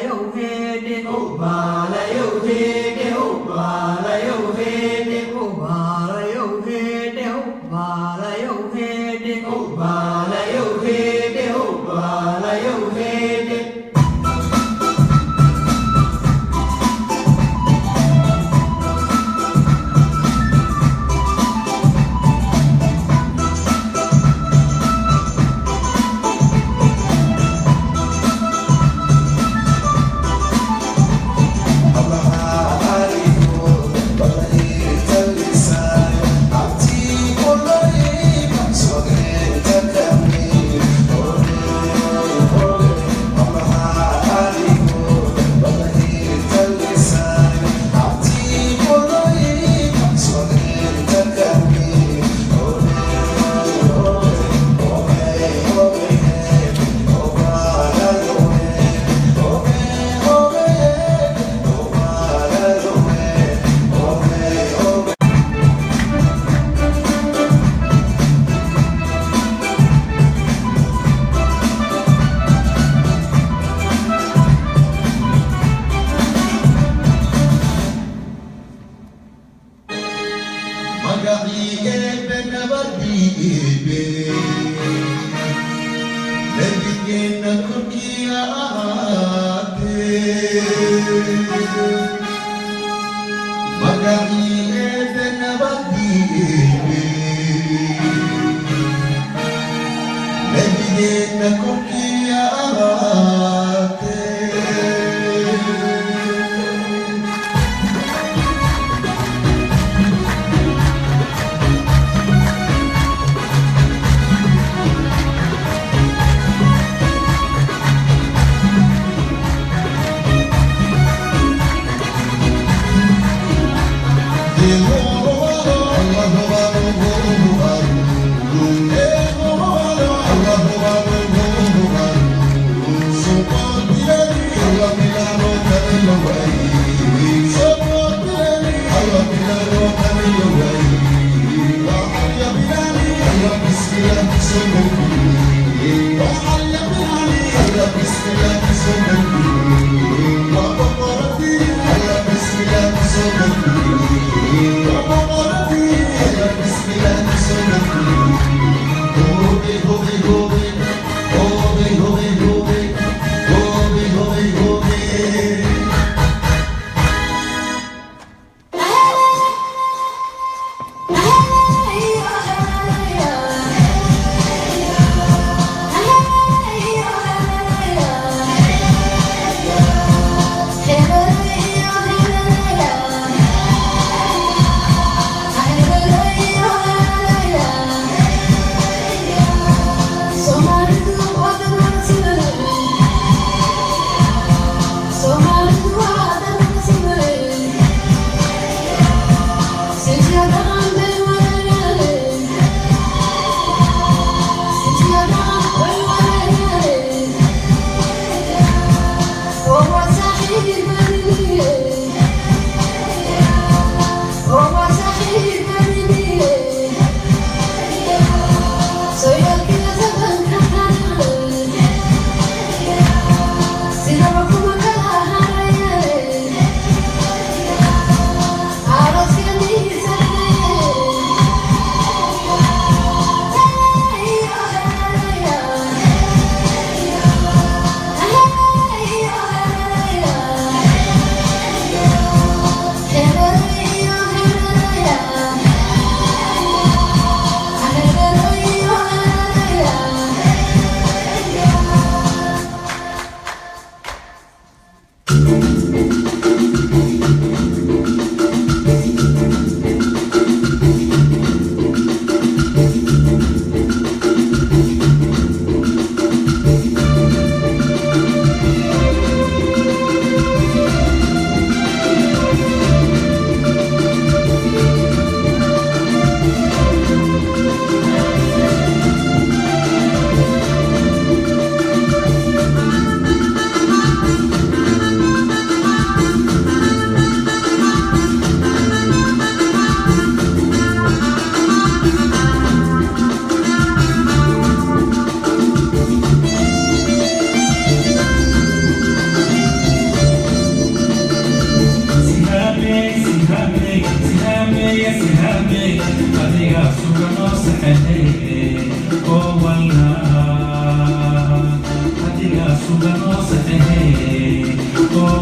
ယုတ်ဟေတိဥပ္ပါလယုတ်ဟေတိဥပ္ပါလယုတ်ဟေတိဥပ္ပါလယုတ်ဟေတိဥပ္ပါလယုတ်ဟေတိဥပ္ပါလယုတ်ဟေတိဥပ္ပါလယုတ်ဟေတိဩ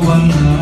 one now.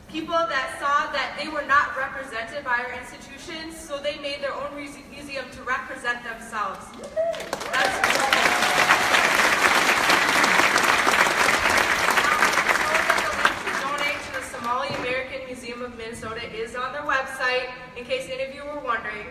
People that saw that they were not represented by our institutions, so they made their own museum to represent themselves. That's cool. The link to donate to the Somali American Museum of Minnesota is on their website, in case any of you were wondering.